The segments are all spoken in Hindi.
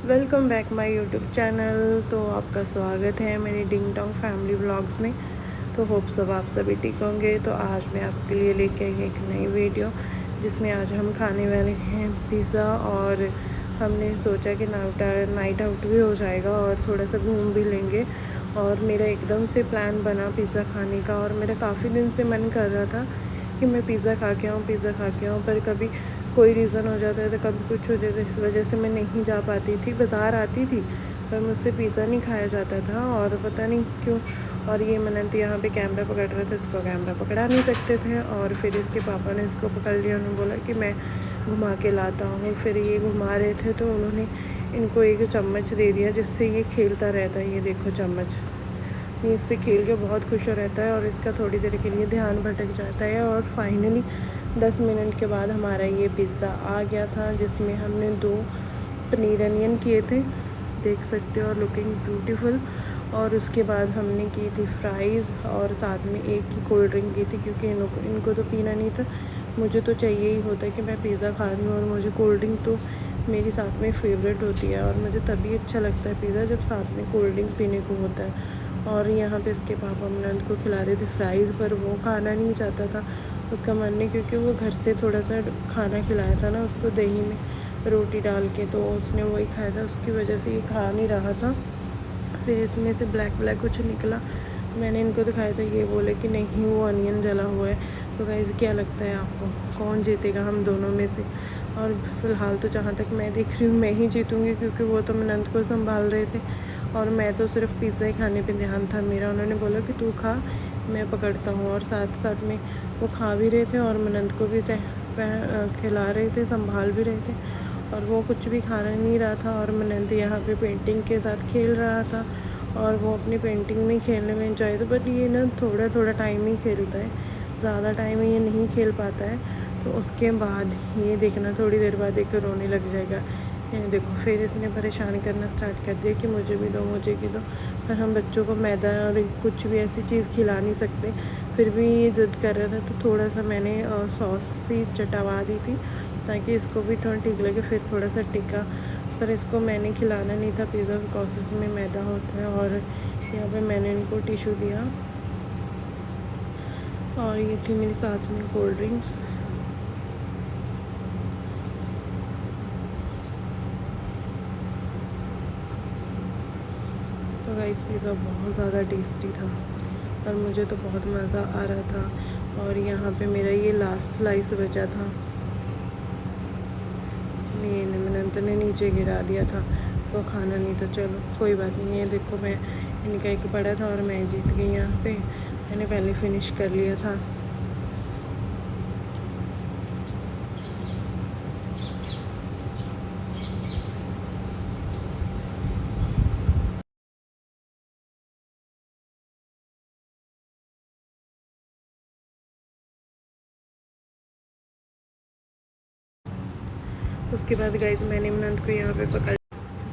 Welcome back my YouTube channel. तो आपका स्वागत है मेरे डिंग डोंग फैमिली व्लॉग्स में। तो होप सब आप सभी ठीक होंगे। तो आज मैं आपके लिए लेके आई एक नई वीडियो जिसमें आज हम खाने वाले हैं पिज़्ज़ा। और हमने सोचा कि नाइट आउट भी हो जाएगा और थोड़ा सा घूम भी लेंगे। और मेरा एकदम से प्लान बना पिज़्ज़ा खाने का, और मेरा काफ़ी दिन से मन कर रहा था कि मैं पिज़्ज़ा खा के आऊँ, पर कभी कोई रीज़न हो जाता है तो कभी कुछ हो जाता है। इस वजह से मैं नहीं जा पाती थी। बाज़ार आती थी पर मुझसे पिज़्ज़ा नहीं खाया जाता था, और पता नहीं क्यों। और ये मनंत यहाँ पे कैमरा पकड़ रहे थे, इसको कैमरा पकड़ा नहीं सकते थे। और फिर इसके पापा ने इसको पकड़ लिया, उन्होंने बोला कि मैं घुमा के लाता हूँ। फिर ये घुमा रहे थे तो उन्होंने इनको एक चम्मच दे दिया जिससे ये खेलता रहता है। ये देखो चम्मच, ये इससे खेल के बहुत खुश रहता है और इसका थोड़ी देर के लिए ध्यान भटक जाता है। और फाइनली 10 मिनट के बाद हमारा ये पिज़्ज़ा आ गया था, जिसमें हमने 2 पनीर अनियन किए थे, देख सकते हो, और लुकिंग ब्यूटीफुल। और उसके बाद हमने की थी फ्राइज़, और साथ में एक ही कोल्ड ड्रिंक की थी क्योंकि इनको तो पीना नहीं था। मुझे तो चाहिए ही होता है कि मैं पिज़्ज़ा खा रही हूँ, और मुझे कोल्ड ड्रिंक तो मेरी साथ में फेवरेट होती है। और मुझे तभी अच्छा लगता है पिज़्ज़ा जब साथ में कोल्ड ड्रिंक पीने को होता है। और यहाँ पे इसके पापा मनंत को खिला रहे थे फ्राइज़, पर वो खाना नहीं चाहता था, उसका मन नहीं, क्योंकि वो घर से थोड़ा सा खाना खिलाया था ना उसको, दही में रोटी डाल के, तो उसने वही खाया था, उसकी वजह से ये खा नहीं रहा था। फिर इसमें से ब्लैक ब्लैक कुछ निकला, मैंने इनको दिखाया था, ये बोले कि नहीं वो अनियन जला हुआ है। तो गाइस क्या लगता है आपको कौन जीतेगा हम दोनों में से? और फ़िलहाल तो जहाँ तक मैं देख रही हूँ मैं ही जीतूँगी, क्योंकि वो तो मनंत को संभाल रहे थे और मैं तो सिर्फ पिज़्ज़ा ही खाने पे ध्यान था मेरा। उन्होंने बोला कि तू खा, मैं पकड़ता हूँ। और साथ साथ में वो खा भी रहे थे और मनंत को भी खिला रहे थे, संभाल भी रहे थे। और वो कुछ भी खाना नहीं रहा था, और मनंत यहाँ पे पेंटिंग के साथ खेल रहा था, और वो अपनी पेंटिंग में खेलने में इंजॉय था। बट ये ना थोड़ा थोड़ा टाइम ही खेलता है, ज़्यादा टाइम ये नहीं खेल पाता है। तो उसके बाद ये देखना थोड़ी देर बाद एक रोने लग जाएगा। ये देखो फिर इसने परेशान करना स्टार्ट कर दिया कि मुझे भी दो, मुझे भी दो। पर हम बच्चों को मैदा और कुछ भी ऐसी चीज़ खिला नहीं सकते। फिर भी ये ज़िद कर रहा था, तो थोड़ा सा मैंने सॉस सी चटवा दी थी ताकि इसको भी थोड़ा ठीक लगे। फिर थोड़ा सा टिक्का, पर इसको मैंने खिलाना नहीं था पिज़्ज़ा, बिकॉज इसमें मैदा होता है। और यहाँ पे मैंने इनको टिशू दिया, और ये थी मेरे साथ में कोल्ड ड्रिंक। तो गाइस पिज़्ज़ा बहुत ज़्यादा टेस्टी था और मुझे तो बहुत मज़ा आ रहा था। और यहाँ पे मेरा ये लास्ट स्लाइस बचा था, ये मनंत ने नीचे गिरा दिया था, वो खाना नहीं था। चलो कोई बात नहीं है, देखो मैं इनका एक पड़ा था और मैं जीत गई। यहाँ पे मैंने पहले फिनिश कर लिया था। उसके बाद गाइस मैंने मनंत को यहाँ पे पकड़,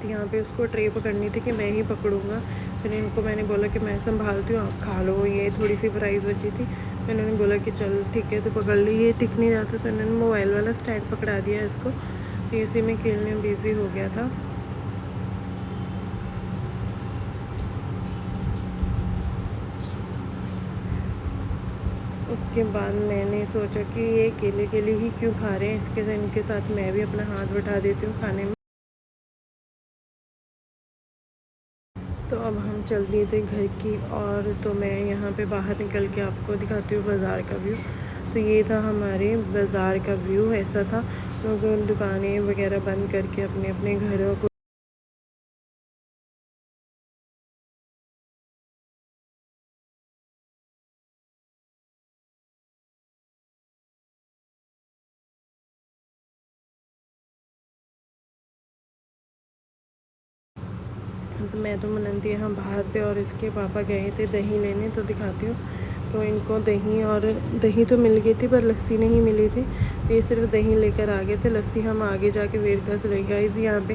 यहाँ पे उसको ट्रे पकड़नी थी कि मैं ही पकड़ूँगा। फिर इनको मैंने बोला कि मैं संभालती हूँ, आप खा लो। ये थोड़ी सी प्राइस बची थी, तो इन्होंने बोला कि चल ठीक है तो पकड़ ली। ये टिक नहीं रहा था, तो इन्होंने मोबाइल वाला स्टैंड पकड़ा दिया इसको, तो इसी में खेलने में बिज़ी हो गया था। उसके बाद मैंने सोचा कि ये अकेले अकेले ही क्यों खा रहे हैं, इनके साथ मैं भी अपना हाथ बटा देती हूँ खाने में। तो अब हम चल दिए थे घर की, और तो मैं यहाँ पे बाहर निकल के आपको दिखाती हूँ बाज़ार का व्यू। तो ये था हमारे बाज़ार का व्यू, ऐसा था। लोग दुकानें वगैरह बंद करके अपने अपने घरों को, तो मैं तो मनंती यहाँ बाहर थे और इसके पापा गए थे दही लेने, तो दिखाती हूँ। तो इनको दही तो मिल गई थी, पर लस्सी नहीं मिली थी। ये सिर्फ दही लेकर आ गए थे, लस्सी हम आगे जाके वेरका से ले गए। इस यहाँ पे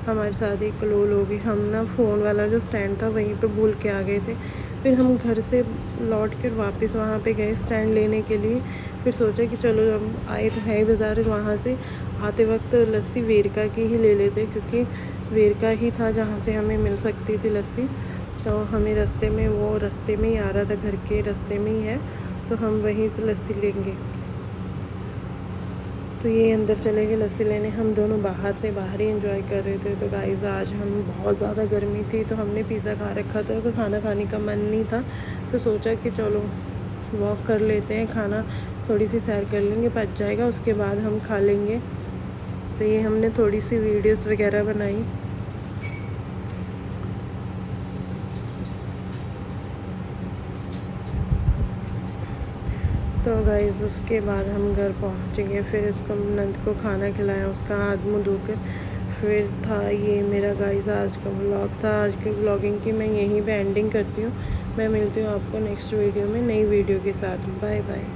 हमारे साथ एक कलोल हो गई। हम ना फ़ोन वाला जो स्टैंड था वहीं पे भूल के आ गए थे। फिर हम घर से लौट कर वापस वहाँ पे गए स्टैंड लेने के लिए। फिर सोचा कि चलो हम आए तो है ही बाज़ार, वहाँ से आते वक्त लस्सी वेरका की ही ले लेते, क्योंकि वेरका ही था जहाँ से हमें मिल सकती थी लस्सी। तो हमें रास्ते में ही आ रहा था, घर के रास्ते में ही है, तो हम वहीं से लस्सी लेंगे। तो ये अंदर चले गए लस्सी लेने। हम दोनों बाहर ही एंजॉय कर रहे थे। तो गाइस आज हम बहुत ज़्यादा गर्मी थी, तो हमने पिज़्ज़ा खा रखा था, तो खाना खाने का मन नहीं था, तो सोचा कि चलो वॉक कर लेते हैं, खाना थोड़ी सी सैर कर लेंगे, पच जाएगा, उसके बाद हम खा लेंगे। तो ये हमने थोड़ी सी वीडियोस वगैरह बनाई। तो गाइस उसके बाद हम घर पहुंच गए। फिर इसको नंद को खाना खिलाया, उसका हाथ मुँह धोकर। फिर था ये मेरा गाइस आज का व्लॉग था। आज की व्लॉगिंग की मैं यहीं पे एंडिंग करती हूँ। मैं मिलती हूँ आपको नेक्स्ट वीडियो में, नई वीडियो के साथ। Bye bye.